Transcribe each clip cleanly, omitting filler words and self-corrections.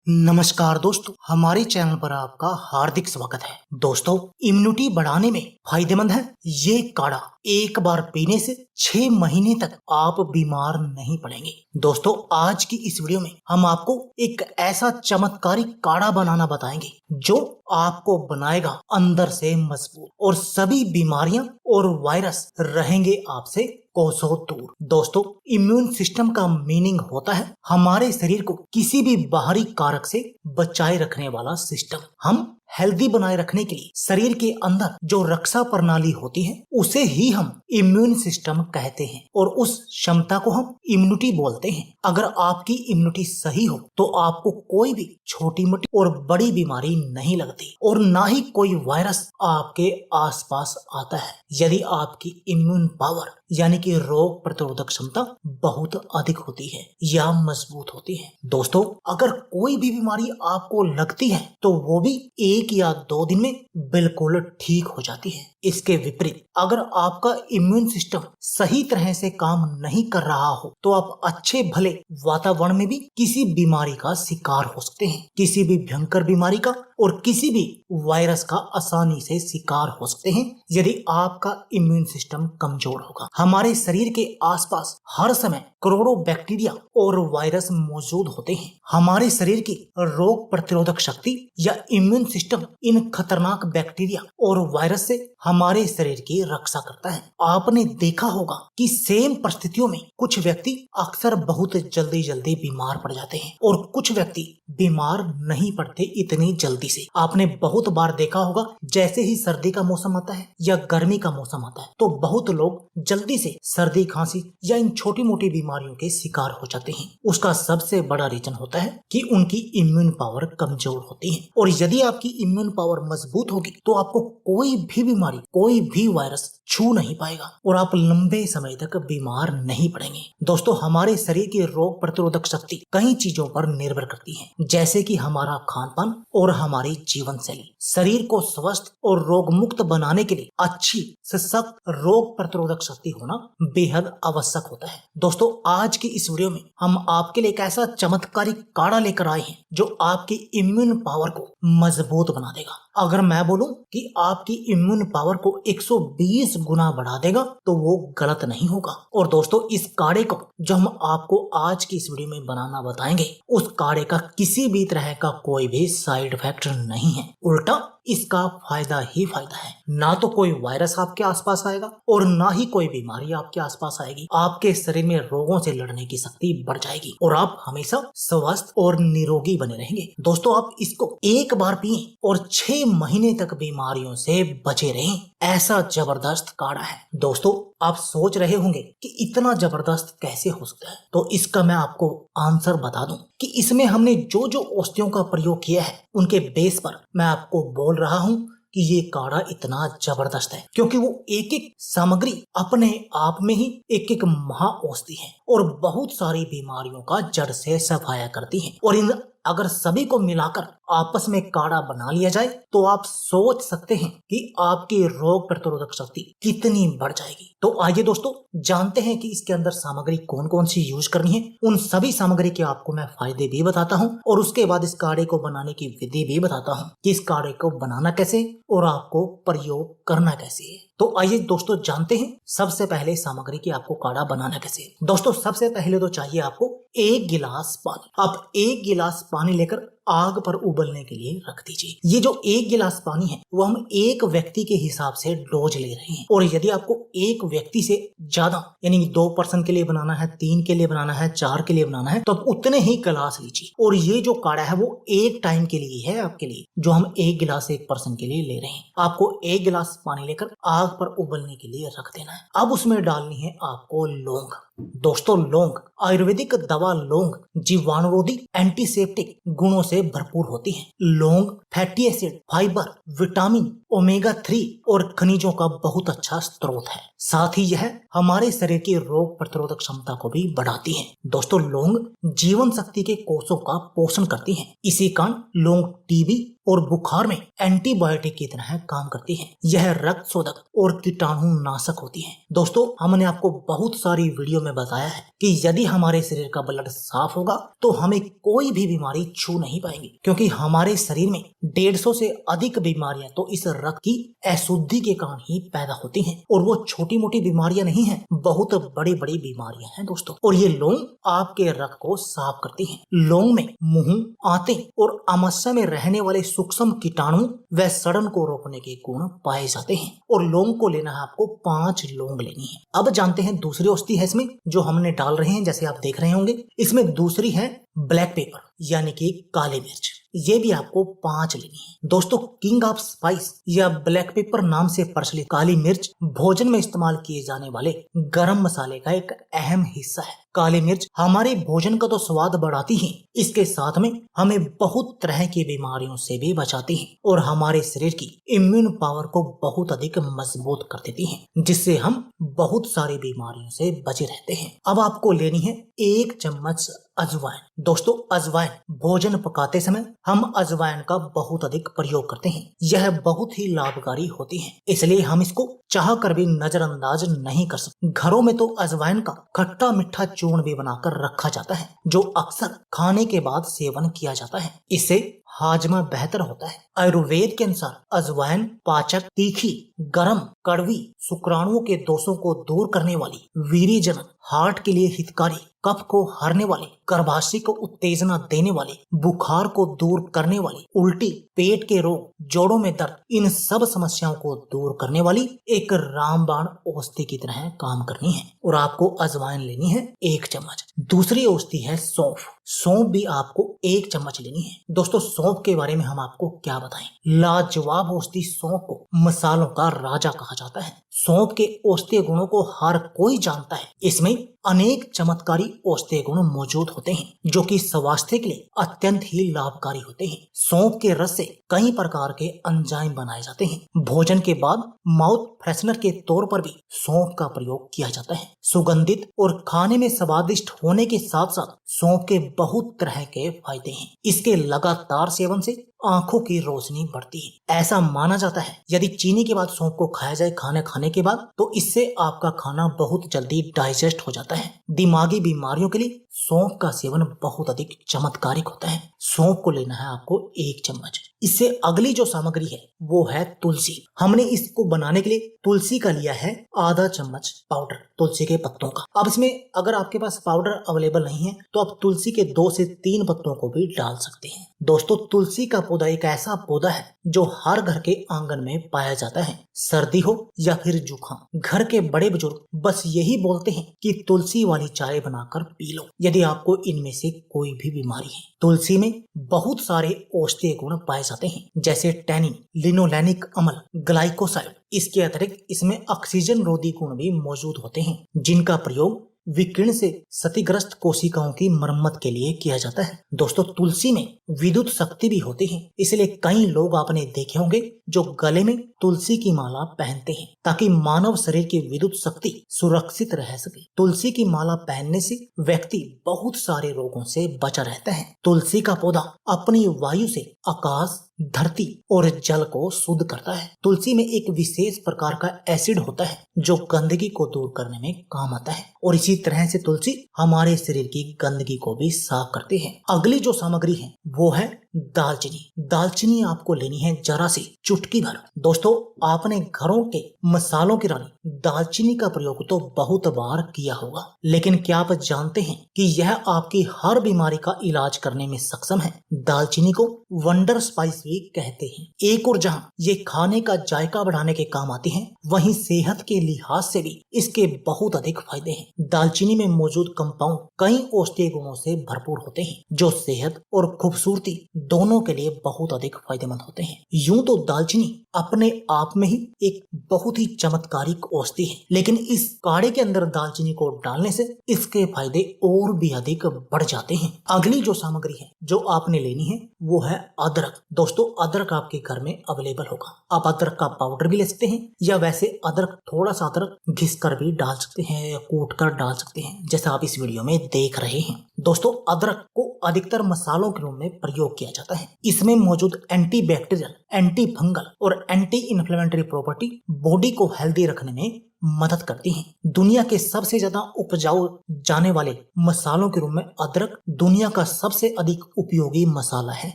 नमस्कार दोस्तों, हमारे चैनल पर आपका हार्दिक स्वागत है। दोस्तों, इम्यूनिटी बढ़ाने में फायदेमंद है ये काढ़ा। एक बार पीने से 6 महीने तक आप बीमार नहीं पड़ेंगे। दोस्तों, आज की इस वीडियो में हम आपको एक ऐसा चमत्कारी काढ़ा बनाना बताएंगे जो आपको बनाएगा अंदर से मजबूत और सभी बीमारियां और वायरस रहेंगे आपसे कोसों दूर। दोस्तों, इम्यून सिस्टम का मीनिंग होता है हमारे शरीर को किसी भी बाहरी कारक से बचाए रखने वाला सिस्टम। हम हेल्दी बनाए रखने के लिए शरीर के अंदर जो रक्षा प्रणाली होती है उसे ही हम इम्यून सिस्टम कहते हैं और उस क्षमता को हम इम्यूनिटी बोलते हैं। अगर आपकी इम्यूनिटी सही हो तो आपको कोई भी छोटी मोटी और बड़ी बीमारी नहीं लगती और ना ही कोई वायरस आपके आसपास आता है। यदि आपकी इम्यून पावर यानी कि रोग प्रतिरोधक क्षमता बहुत अधिक होती है या मजबूत होती है। दोस्तों, अगर कोई भी बीमारी आपको लगती है तो वो भी 1 या 2 दिन में बिल्कुल ठीक हो जाती है। इसके विपरीत अगर आपका इम्यून सिस्टम सही तरह से काम नहीं कर रहा हो तो आप अच्छे भले वातावरण में भी किसी बीमारी का शिकार हो सकते हैं। किसी भी भयंकर बीमारी का और किसी भी वायरस का आसानी से शिकार हो सकते हैं यदि आपका इम्यून सिस्टम कमजोर होगा। हमारे शरीर के आसपास हर समय करोड़ों बैक्टीरिया और वायरस मौजूद होते हैं। हमारे शरीर की रोग प्रतिरोधक शक्ति या इम्यून सिस्टम इन खतरनाक बैक्टीरिया और वायरस से हमारे शरीर की रक्षा करता है। आपने देखा होगा कि सेम परिस्थितियों में कुछ व्यक्ति अक्सर बहुत जल्दी बीमार पड़ जाते हैं और कुछ व्यक्ति बीमार नहीं पड़ते इतनी जल्दी से। आपने बहुत बार देखा होगा जैसे ही सर्दी का मौसम आता है या गर्मी का मौसम आता है तो बहुत लोग जल्दी से सर्दी खांसी या इन छोटी मोटी बीमारियों के शिकार हो जाते हैं। उसका सबसे बड़ा रीजन होता है कि उनकी इम्यून पावर कमजोर होती है और यदि आपकी इम्यून पावर मजबूत होगी तो आपको कोई भी बीमारी, कोई भी वायरस छू नहीं पाएगा और आप लंबे समय तक बीमार नहीं पड़ेंगे। दोस्तों, हमारे शरीर की रोग प्रतिरोधक शक्ति कई चीजों पर निर्भर करती है, जैसे कि हमारा खान पान और हमारी जीवन शैली। शरीर को स्वस्थ और रोग मुक्त बनाने के लिए अच्छी सशक्त रोग प्रतिरोधक शक्ति होना बेहद आवश्यक होता है। दोस्तों, आज की इस वीडियो में हम आपके लिए एक ऐसा चमत्कारी काढ़ा लेकर आए हैं जो आपकी इम्यून पावर को मजबूत बना देगा। अगर मैं बोलूं कि आपकी इम्यून पावर को 120 गुना बढ़ा देगा तो वो गलत नहीं होगा। और दोस्तों, इस काढ़े को जो हम आपको आज की इस वीडियो में बनाना बताएंगे उस काढ़े का किसी भी तरह का कोई भी साइड इफेक्ट नहीं है, उल्टा इसका फायदा ही फायदा है। ना तो कोई वायरस आपके आसपास आएगा और ना ही कोई बीमारी आपके आसपास आएगी। आपके शरीर में रोगों से लड़ने की शक्ति बढ़ जाएगी और आप हमेशा स्वस्थ और निरोगी बने रहेंगे। दोस्तों, आप इसको एक बार पिए और 6 महीने तक बीमारियों से बचे रहें। ऐसा जबरदस्त काढ़ा है। दोस्तों, आप सोच रहे होंगे कि इतना जबरदस्त कैसे हो सकता है, तो इसका मैं आपको आंसर बता दूं कि इसमें हमने जो जो औषधियों का प्रयोग किया है उनके बेस पर मैं आपको बोल रहा हूं कि ये काढ़ा इतना जबरदस्त है क्योंकि वो एक एक सामग्री अपने आप में ही एक एक महा औषधि है और बहुत सारी बीमारियों का जड़ से सफाया करती है। और इन अगर सभी को मिलाकर आपस में काढ़ा बना लिया जाए तो आप सोच सकते हैं कि आपकी रोग प्रतिरोधक शक्ति कितनी बढ़ जाएगी। तो आइए दोस्तों, जानते हैं कि इसके अंदर सामग्री कौन कौन सी यूज करनी है। उन सभी सामग्री के आपको मैं फायदे भी बताता हूं और उसके बाद इस काढ़े को बनाने की विधि भी बताता हूं कि इस काढ़े को बनाना कैसे और आपको प्रयोग करना कैसे है। तो आइए दोस्तों, जानते हैं सबसे पहले सामग्री की आपको काढ़ा बनाना कैसे। दोस्तों, सबसे पहले तो चाहिए आपको 1 गिलास पानी। आप 1 गिलास पानी लेकर आग पर उबलने के लिए रख दीजिए। ये जो 1 गिलास पानी है वो हम एक व्यक्ति के हिसाब से डोज ले रहे हैं और यदि आपको एक व्यक्ति से ज्यादा यानी 2 पर्सन के लिए बनाना है, 3 के लिए बनाना है, 4 के लिए बनाना है तो आप उतने ही गिलास लीजिए। और ये जो काढ़ा है वो एक टाइम के लिए है आपके लिए, जो हम 1 गिलास एक पर्सन के लिए ले रहे हैं। आपको 1 गिलास पानी लेकर आग पर उबलने के लिए रख देना है। अब उसमें डालनी है आपको लौंग। दोस्तों, लौंग आयुर्वेदिक दवा लौंग जीवाणुरोधी एंटीसेप्टिक गुणों से भरपूर होती है। लौंग fatty acid, fibre, vitamin, omega 3 और खनिजों का बहुत अच्छा स्रोत है। साथ ही यह हमारे शरीर की रोग प्रतिरोधक क्षमता को भी बढ़ाती है। दोस्तों, लौंग जीवन शक्ति के कोषों का पोषण करती है। इसी कारण लौंग टीबी और बुखार में एंटीबायोटिक की तरह काम करती है। यह रक्त शोधक और कीटाणु नाशक होती है। दोस्तों, हमने आपको बहुत सारी वीडियो में बताया है कि यदि हमारे शरीर का ब्लड साफ होगा तो हमें कोई भी बीमारी छू नहीं पाएगी, क्योंकि हमारे शरीर में 150 से अधिक बीमारियां तो इस रक्त की अशुद्धि के कारण ही पैदा होती हैं। और वो छोटी मोटी बीमारियां नहीं हैं, बहुत बड़ी बड़ी बीमारियां हैं दोस्तों। और ये लौंग आपके रक्त को साफ करती हैं। लौंग में मुंह, आंतें और आमाशय में रहने वाले सूक्ष्म कीटाणु व सड़न को रोकने के गुण पाए जाते हैं। और लौंग को लेना है आपको 5 लौंग लेनी है। अब जानते हैं दूसरी औषधि है इसमें जो हमने डाल रहे हैं, जैसे आप देख रहे होंगे। इसमें दूसरी है ब्लैक पेपर यानी कि काली मिर्च। ये भी आपको 5 लेनी है। दोस्तों, किंग ऑफ स्पाइस या ब्लैक पेपर नाम से प्रचलित काली मिर्च भोजन में इस्तेमाल किए जाने वाले गरम मसाले का एक अहम हिस्सा है। काली मिर्च हमारे भोजन का तो स्वाद बढ़ाती है, इसके साथ में हमें बहुत तरह की बीमारियों से भी बचाती है और हमारे शरीर की इम्यून पावर को बहुत अधिक मजबूत कर देती है, जिससे हम बहुत सारी बीमारियों से बचे रहते हैं। अब आपको लेनी है 1 चम्मच अजवाइन। दोस्तों, अजवाइन भोजन पकाते समय हम अजवाइन का बहुत अधिक प्रयोग करते हैं। यह बहुत ही लाभकारी होती है, इसलिए हम इसको चाह कर भी नजरअंदाज नहीं कर सकते। घरों में तो अजवाइन का खट्टा मीठा चूर्ण भी बनाकर रखा जाता है, जो अक्सर खाने के बाद सेवन किया जाता है। इससे हाजमा बेहतर होता है। आयुर्वेद के अनुसार अजवाइन पाचक, तीखी, गरम, कड़वी, शुक्राणुओं के दोषों को दूर करने वाली, वीर्यजनक, हार्ट के लिए हितकारी, कफ को हरने वाली, गर्भाशय को उत्तेजना देने वाली, बुखार को दूर करने वाली, उल्टी, पेट के रोग, जोड़ों में दर्द, इन सब समस्याओं को दूर करने वाली एक रामबाण औषधि की तरह काम करनी है। और आपको अजवाइन लेनी है 1 चम्मच। दूसरी औषधि है सौंफ। सौंफ भी आपको 1 चम्मच लेनी है। दोस्तों, सौंफ के बारे में हम आपको क्या बताएं। लाजवाब औषधि सौंफ को मसालों का राजा कहा जाता है। सौंफ के औषधीय गुणों को हर कोई जानता है। इसमें अनेक चमत्कारी औषधीय गुण मौजूद होते हैं जो कि स्वास्थ्य के लिए अत्यंत ही लाभकारी होते हैं। सौंफ के रस से कई प्रकार के एंजाइम बनाए जाते हैं। भोजन के बाद माउथ फ्रेशनर के तौर पर भी सौंफ का प्रयोग किया जाता है। सुगंधित और खाने में स्वादिष्ट होने के साथ साथ सौंफ के बहुत तरह के फायदे हैं। इसके लगातार सेवन से आंखों की रोशनी बढ़ती है। ऐसा माना जाता है यदि चीनी के बाद सौंफ को खाया जाए खाना खाने के बाद, तो इससे आपका खाना बहुत जल्दी डाइजेस्ट हो जाता है। दिमागी बीमारियों के लिए सौंफ का सेवन बहुत अधिक चमत्कारिक होता है। सौंफ को लेना है आपको 1 चम्मच। इससे अगली जो सामग्री है वो है तुलसी। हमने इसको बनाने के लिए तुलसी का लिया है आधा चम्मच पाउडर, तुलसी के पत्तों का। अब इसमें अगर आपके पास पाउडर अवेलेबल नहीं है तो आप तुलसी के 2 से 3 पत्तों को भी डाल सकते हैं। दोस्तों, तुलसी का पौधा एक ऐसा पौधा है जो हर घर के आंगन में पाया जाता है। सर्दी हो या फिर जुकाम, घर के बड़े बुजुर्ग बस यही बोलते हैं कि तुलसी वाली चाय बनाकर पी लो यदि आपको इनमें से कोई भी बीमारी है। तुलसी में बहुत सारे औषधीय गुण पाए जाते हैं, जैसे टैनिन, लिनोलेनिक अम्ल, ग्लाइकोसाइड। इसके अतिरिक्त इसमें ऑक्सीजन रोधी गुण भी मौजूद होते हैं, जिनका प्रयोग विकिरण से क्षतिग्रस्त कोशिकाओं की मरम्मत के लिए किया जाता है। दोस्तों, तुलसी में विद्युत शक्ति भी होती है, इसलिए कई लोग आपने देखे होंगे जो गले में तुलसी की माला पहनते हैं ताकि मानव शरीर की विद्युत शक्ति सुरक्षित रह सके। तुलसी की माला पहनने से व्यक्ति बहुत सारे रोगों से बचा रहता है। तुलसी का पौधा अपनी वायु से आकाश, धरती और जल को शुद्ध करता है। तुलसी में एक विशेष प्रकार का एसिड होता है जो गंदगी को दूर करने में काम आता है और इसी तरह से तुलसी हमारे शरीर की गंदगी को भी साफ करती है। अगली जो सामग्री है वो है दालचीनी। दालचीनी आपको लेनी है जरा सी चुटकी भर। दोस्तों, आपने घरों के मसालों की रानी दालचीनी का प्रयोग तो बहुत बार किया होगा, लेकिन क्या आप जानते हैं कि यह आपकी हर बीमारी का इलाज करने में सक्षम है। दालचीनी को वंडर स्पाइस भी कहते हैं। एक और जहां ये खाने का जायका बढ़ाने के काम आती है, वहीं सेहत के लिहाज से भी इसके बहुत अधिक फायदे हैं। दालचीनी में मौजूद कंपाउंड कई औषधीय गुणों से भरपूर होते हैं जो सेहत और खूबसूरती दोनों के लिए बहुत अधिक फायदेमंद होते हैं। यूं तो दालचीनी अपने आप में ही एक बहुत ही चमत्कारिक औषधि है, लेकिन इस काढ़े के अंदर दालचीनी को डालने से इसके फायदे और भी अधिक बढ़ जाते हैं। अगली जो सामग्री है जो आपने लेनी है वो है अदरक। दोस्तों, अदरक आपके घर में अवेलेबल होगा। आप अदरक का पाउडर भी ले सकते हैं या वैसे अदरक थोड़ा सा अदरक घिस कर भी डाल सकते हैं या कूट कर डाल सकते हैं, जैसा आप इस वीडियो में देख रहे हैं। दोस्तों, अदरक को अधिकतर मसालों के रूप में प्रयोग किया जाता है। इसमें मौजूद एंटी बैक्टीरियल, एंटी फंगल और एंटी इन्फ्लेमेटरी प्रॉपर्टी बॉडी को हेल्दी रखने में मदद करती हैं। दुनिया के सबसे ज्यादा उपजाऊ जाने वाले मसालों के रूप में अदरक दुनिया का सबसे अधिक उपयोगी मसाला है।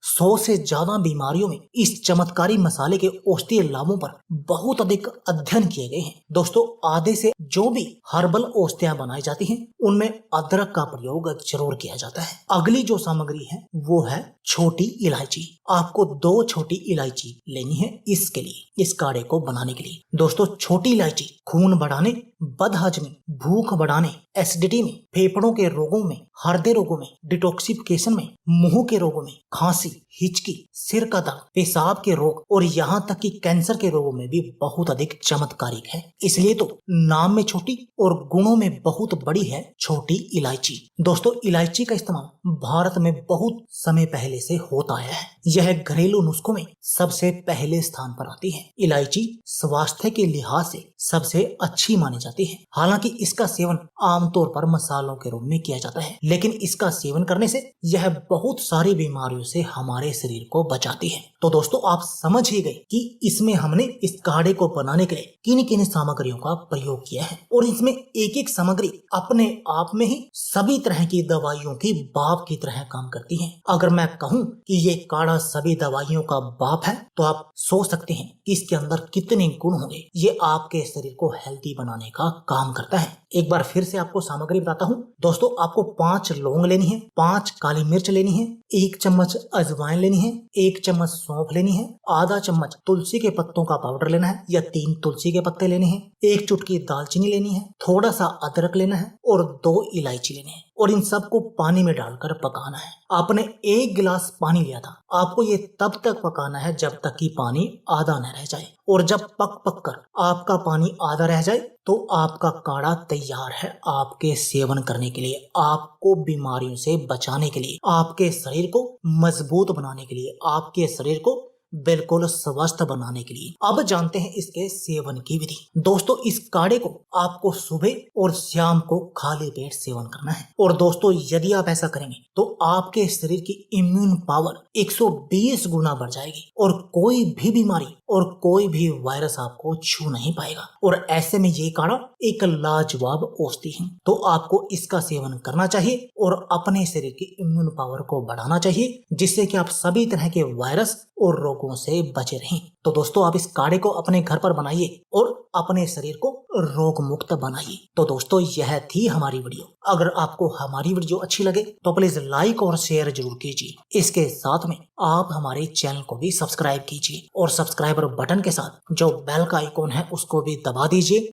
100 से ज्यादा बीमारियों में इस चमत्कारी मसाले के औषधीय लाभों पर बहुत अधिक अध्ययन किए गए हैं। दोस्तों, आधे से जो भी हर्बल औषधियां बनाई जाती हैं उनमें अदरक का प्रयोग जरूर किया जाता है। अगली जो सामग्री है वो है छोटी इलायची। आपको 2 छोटी इलायची लेनी है इसके लिए, इस काढ़े को बनाने के लिए। दोस्तों, छोटी इलायची खून बढ़ाने, बदहजमी, भूख बढ़ाने, एसिडिटी में, फेफड़ों के रोगों में, हृदय रोगों में, डिटॉक्सिफिकेशन में, मुंह के रोगों में, खांसी, हिचकी, सिर का दर्द, पेशाब के रोग और यहाँ तक कि कैंसर के रोगों में भी बहुत अधिक चमत्कारिक है। इसलिए तो नाम में छोटी और गुणों में बहुत बड़ी है छोटी इलायची। दोस्तों, इलायची का इस्तेमाल भारत में बहुत समय पहले से होता आया है। यह घरेलू नुस्खों में सबसे पहले स्थान पर आती है। इलायची स्वास्थ्य के लिहाज से सबसे अच्छी मानी जाती है। हालांकि इसका सेवन आमतौर पर मसालों के रूप में किया जाता है, लेकिन इसका सेवन करने से यह बहुत सारी बीमारियों से हमारे शरीर को बचाती है। तो दोस्तों, आप समझ ही गए कि इसमें हमने इस काढ़े को बनाने के लिए किन किन सामग्रियों का प्रयोग किया है और इसमें एक एक सामग्री अपने आप में ही सभी तरह की दवाइयों की बाप की तरह काम करती है। अगर मैं कहूँ कि ये काढ़ा सभी दवाइयों का बाप है तो आप सोच सकते हैं कि इसके अंदर कितने गुण होंगे। ये आपके शरीर को हेल्दी बनाने का काम करता है। एक बार फिर से आपको सामग्री बताता हूँ। दोस्तों, आपको 5 लौंग लेनी है, 5 काली मिर्च लेनी है, 1 चम्मच अजवाइन लेनी है, 1 चम्मच सौंफ लेनी है, आधा चम्मच तुलसी के पत्तों का पाउडर लेना है या 3 तुलसी के पत्ते लेने हैं, 1 चुटकी दालचीनी लेनी है, थोड़ा सा अदरक लेना है और 2 इलायची लेनी है और इन सबको पानी में डालकर पकाना है। आपने 1 गिलास पानी लिया था, आपको ये तब तक पकाना है जब तक कि पानी आधा न रह जाए और जब पक कर आपका पानी आधा रह जाए तो आपका काढ़ा तैयार है आपके सेवन करने के लिए, आपको बीमारियों से बचाने के लिए, आपके शरीर को मजबूत बनाने के लिए, आपके शरीर को बिल्कुल स्वस्थ बनाने के लिए। अब जानते हैं इसके सेवन की विधि। दोस्तों, इस काढ़े को आपको सुबह और शाम को खाली पेट सेवन करना है और दोस्तों, यदि आप ऐसा करेंगे तो आपके शरीर की इम्यून पावर 120 गुना बढ़ जाएगी और कोई भी बीमारी और कोई भी वायरस आपको छू नहीं पाएगा। और ऐसे में ये काढ़ा एक लाजवाब औषधि है, तो आपको इसका सेवन करना चाहिए और अपने शरीर की इम्यून पावर को बढ़ाना चाहिए, जिससे कि आप सभी तरह के वायरस और रोगों से बचे रहें। तो दोस्तों, आप इस काढ़े को अपने घर पर बनाइए और अपने शरीर को रोग मुक्त बनाइए। तो दोस्तों, यह थी हमारी वीडियो। अगर आपको हमारी वीडियो अच्छी लगे तो प्लीज लाइक और शेयर जरूर कीजिए। इसके साथ में आप हमारे चैनल को भी सब्सक्राइब कीजिए और सब्सक्राइबर बटन के साथ जो बेल का आइकॉन है उसको भी दबा दीजिए